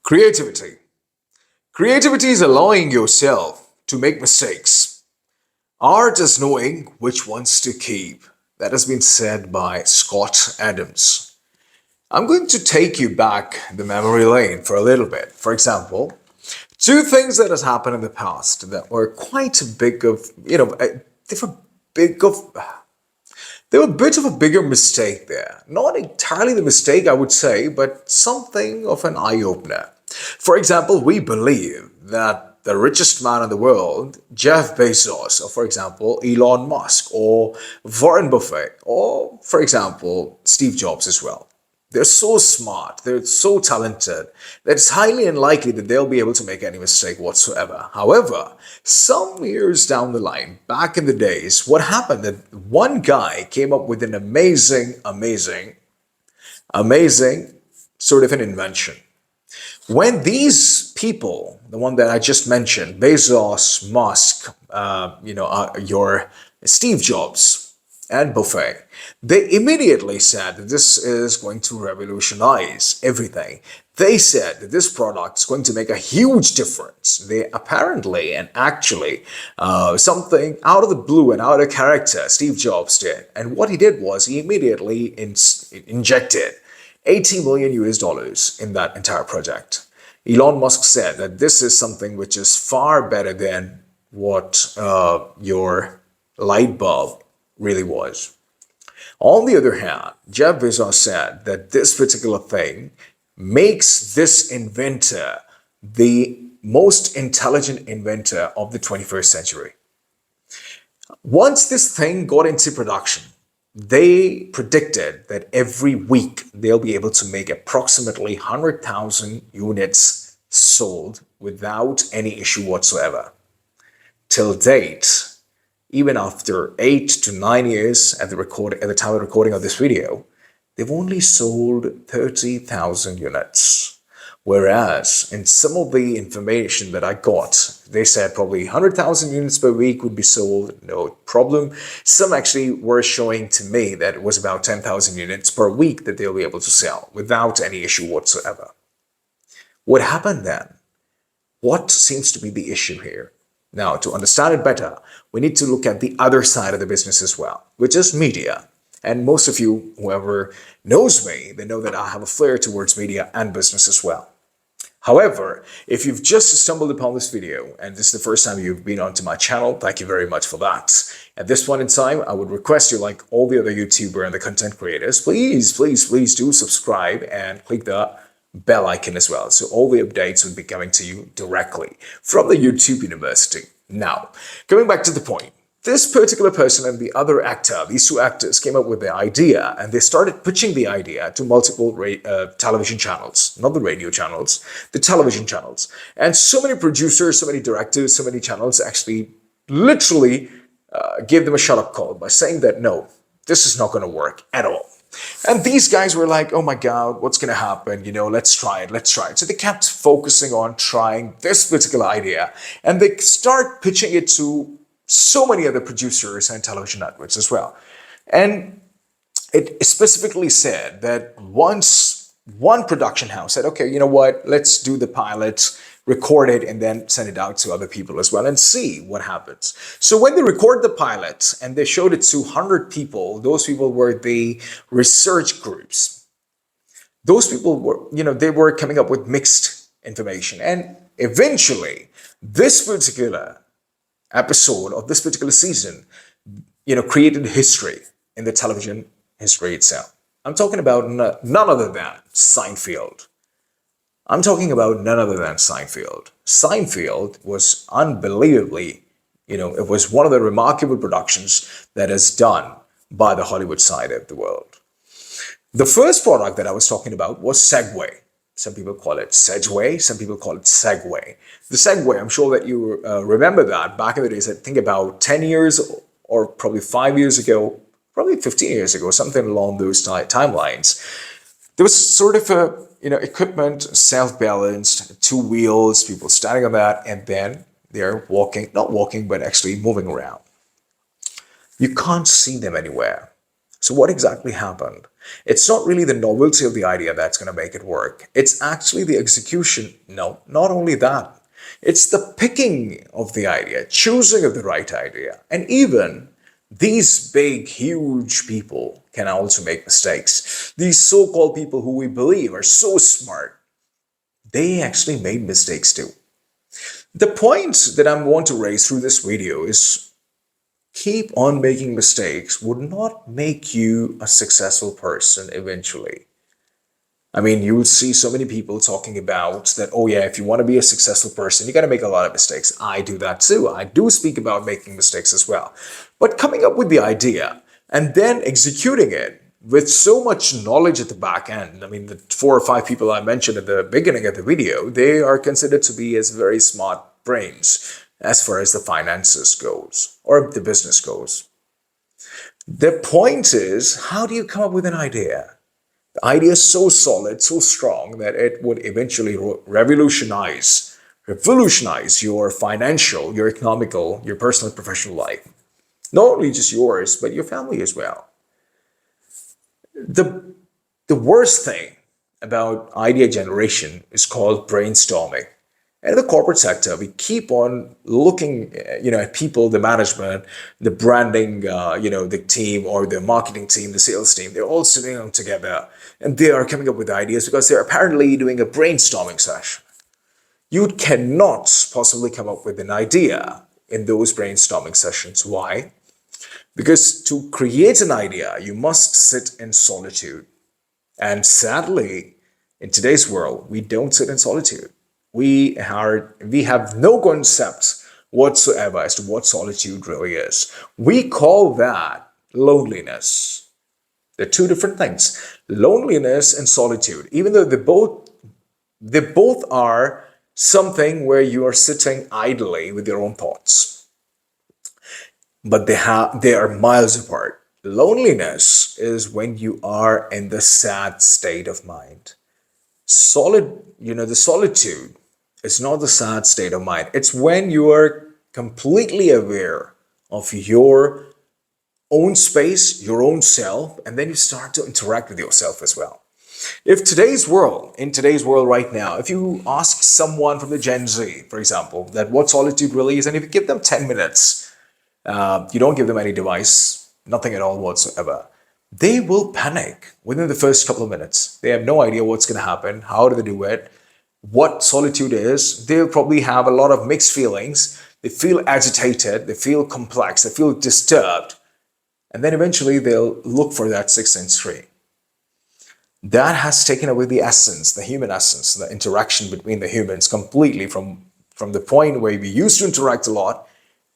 Creativity. Creativity is allowing yourself to make mistakes. Art is knowing which ones to keep. That has been said by Scott Adams. I'm going to take you back the memory lane for a little bit. For example, two things that has happened in the past that were quite a big of, they were big of, they were a bit of a bigger mistake there. Not entirely the mistake, I would say, but something of an eye-opener. For example, we believe that the richest man in the world, Jeff Bezos, or for example, Elon Musk, or Warren Buffett, or for example, Steve Jobs as well. They're so smart, they're so talented that it's highly unlikely that they'll be able to make any mistake whatsoever. However, some years down the line, back in the days, what happened that one guy came up with an amazing sort of an invention. When these people, the one that I just mentioned, Bezos, Musk, your Steve Jobs, and Buffet, they immediately said that this is going to revolutionize everything. They said that this product is going to make a huge difference. They apparently and actually, something out of the blue and out of character, Steve Jobs did. And what he did was he immediately injected 80 million US dollars in that entire project. Elon Musk said that this is something which is far better than what your light bulb really was. On the other hand, Jeff Bezos said that this particular thing makes this inventor the most intelligent inventor of the 21st century. Once this thing got into production, they predicted that every week they'll be able to make approximately 100,000 units sold without any issue whatsoever. Till date, even after 8 to 9 years at the time of recording of this video, they've only sold 30,000 units. Whereas in some of the information that I got, they said probably 100,000 units per week would be sold, no problem. Some actually were showing to me that it was about 10,000 units per week that they'll be able to sell without any issue whatsoever. What happened then? What seems to be the issue here? Now, to understand it better, we need to look at the other side of the business as well, which is media. And most of you, whoever knows me, they know that I have a flair towards media and business as well. However, if you've just stumbled upon this video and this is the first time you've been onto my channel, thank you very much for that. At this point in time, I would request you, like all the other YouTuber and the content creators, please do subscribe and click the bell icon as well. So all the updates will be coming to you directly from the YouTube University. Now, coming back to the point. This particular person and the other actor, these two actors came up with the idea and they started pitching the idea to multiple television channels, not the radio channels, the television channels. And so many producers, so many directors, so many channels actually literally gave them a shut-up call by saying that, no, this is not going to work at all. And these guys were like, oh my God, what's going to happen? Let's try it. So they kept focusing on trying this particular idea and they start pitching it to so many other producers and television networks as well. And it specifically said that once one production house said, okay, you know what, let's do the pilot, record it, and then send it out to other people as well and see what happens. So when they record the pilot and they showed it to 100 people, those people were the research groups. Those people were, they were coming up with mixed information. And eventually, this particular episode of this particular season, created history in the television history itself. I'm talking about none other than Seinfeld. Seinfeld was unbelievably, it was one of the remarkable productions that is done by the Hollywood side of the world. The first product that I was talking about was Segway. Some people call it Sedgway, some people call it Segway. The Segway, I'm sure that you remember that back in the days, I think about 10 years or probably 5 years ago, probably 15 years ago, something along those timelines. There was sort of a, equipment, self-balanced, 2 wheels, people standing on that, and then they're walking, not walking, but actually moving around. You can't see them anywhere. So, what exactly happened? It's not really the novelty of the idea that's going to make it work. It's actually the execution. No, not only that. It's the picking of the idea, choosing of the right idea. And even these big, huge people can also make mistakes. These so called people who we believe are so smart, they actually made mistakes too. The point that I want to raise through this video is keep on making mistakes would not make you a successful person eventually. I mean, you would see so many people talking about that, oh yeah, if you want to be a successful person, you got to make a lot of mistakes. I do that too. I do speak about making mistakes as well. But coming up with the idea and then executing it with so much knowledge at the back end, I mean, the 4 or 5 people I mentioned at the beginning of the video, they are considered to be as very smart brains as far as the finances goes or the business goes. The point is, how do you come up with an idea? The idea is so solid, so strong that it would eventually revolutionize your financial, your economical, your personal and professional life. Not only just yours, but your family as well. The, the worst thing about idea generation is called brainstorming. And in the corporate sector, we keep on looking, at people, the management, the branding, the team or the marketing team, the sales team. They're all sitting together, and they are coming up with ideas because they're apparently doing a brainstorming session. You cannot possibly come up with an idea in those brainstorming sessions. Why? Because to create an idea, you must sit in solitude. And sadly, in today's world, we don't sit in solitude. We have no concept whatsoever as to what solitude really is. We call that loneliness. They're two different things. Loneliness and solitude, even though they both are something where you are sitting idly with your own thoughts, but they are miles apart. Loneliness is when you are in the sad state of mind. The solitude is not the sad state of mind. It's when you are completely aware of your own space, your own self, and then you start to interact with yourself as well. In today's world right now, if you ask someone from the Gen Z, for example, that what solitude really is, and if you give them 10 minutes, you don't give them any device, nothing at all whatsoever, they will panic within the first couple of minutes. They have no idea what's going to happen, how do they do it, what solitude is. They'll probably have a lot of mixed feelings. They feel agitated, they feel complex, they feel disturbed, and then eventually they'll look for that sixth sense tree. That has taken away the essence, the human essence, the interaction between the humans completely from the point where we used to interact a lot.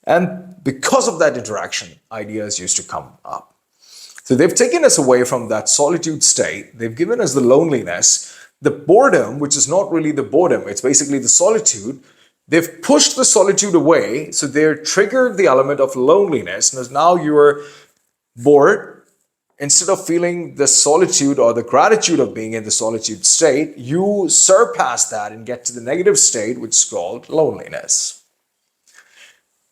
And because of that interaction, ideas used to come up. So they've taken us away from that solitude state. They've given us the loneliness, the boredom, which is not really the boredom, it's basically the solitude. They've pushed the solitude away, so they've triggered the element of loneliness. And now you're bored. Instead of feeling the solitude or the gratitude of being in the solitude state, you surpass that and get to the negative state, which is called loneliness.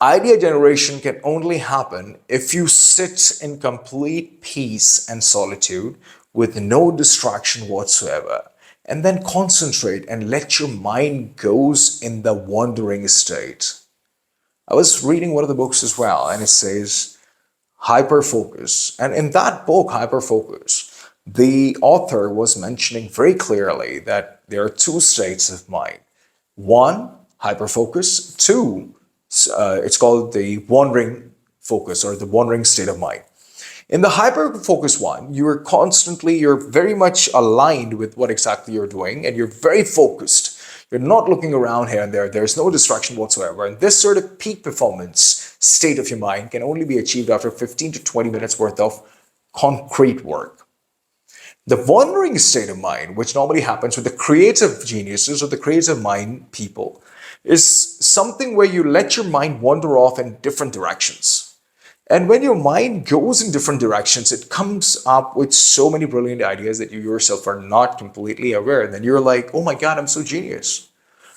Idea generation can only happen if you sit in complete peace and solitude with no distraction whatsoever, and then concentrate and let your mind goes in the wandering state. I was reading one of the books as well, and it says hyperfocus. And in that book, Hyperfocus, the author was mentioning very clearly that there are two states of mind. One, hyperfocus. Two, it's called the wandering focus or the wandering state of mind. In the hyper-focus one, you're very much aligned with what exactly you're doing, and you're very focused. You're not looking around here and there. There's no distraction whatsoever. And this sort of peak performance state of your mind can only be achieved after 15 to 20 minutes worth of concrete work. The wandering state of mind, which normally happens with the creative geniuses or the creative mind people, is something where you let your mind wander off in different directions. And when your mind goes in different directions, it comes up with so many brilliant ideas that you yourself are not completely aware. And then you're like, oh my God, I'm so genius.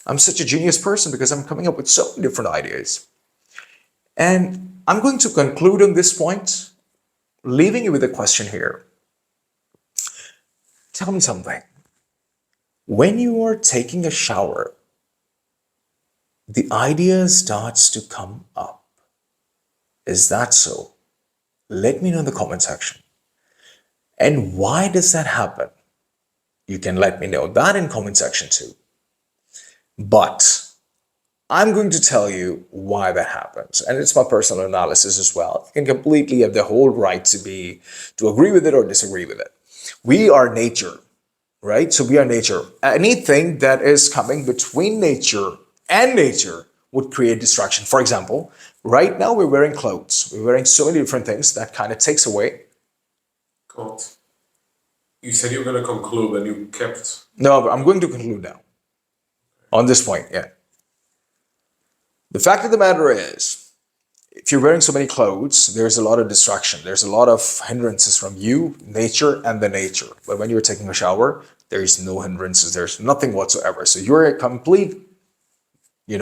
I'm such a genius person because I'm coming up with so many different ideas. And I'm going to conclude on this point. leaving you with a question here. Tell me something. When you are taking a shower, the idea starts to come up. Is that so? Let me know in the comment section. And why does that happen? You can let me know that in comment section too. But I'm going to tell you why that happens. And it's my personal analysis as well. You can completely have the whole right to agree with it or disagree with it. We are nature, right? So we are nature. Anything that is coming between nature and nature would create distraction. For example, right now we're wearing clothes. We're wearing so many different things that kind of takes away. God. You said you were going to conclude and you kept. No, but I'm going to conclude now on this point. Yeah. The fact of the matter is, if you're wearing so many clothes, there's a lot of distraction. There's a lot of hindrances from you, nature, and the nature. But when you're taking a shower, there is no hindrances. There's nothing whatsoever. So you're a complete,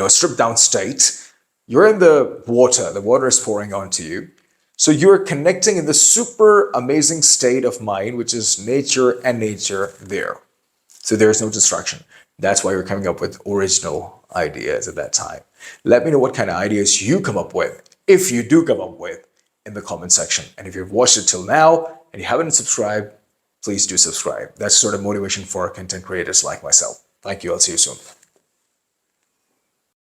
stripped down state. You're in the water. The water is pouring onto you. So you're connecting in the super amazing state of mind, which is nature and nature there. So there's no distraction. That's why we're coming up with original ideas at that time. Let me know what kind of ideas you come up with, if you do come up with, in the comment section. And if you've watched it till now and you haven't subscribed, please do subscribe. That's sort of motivation for content creators like myself. Thank you. I'll see you soon.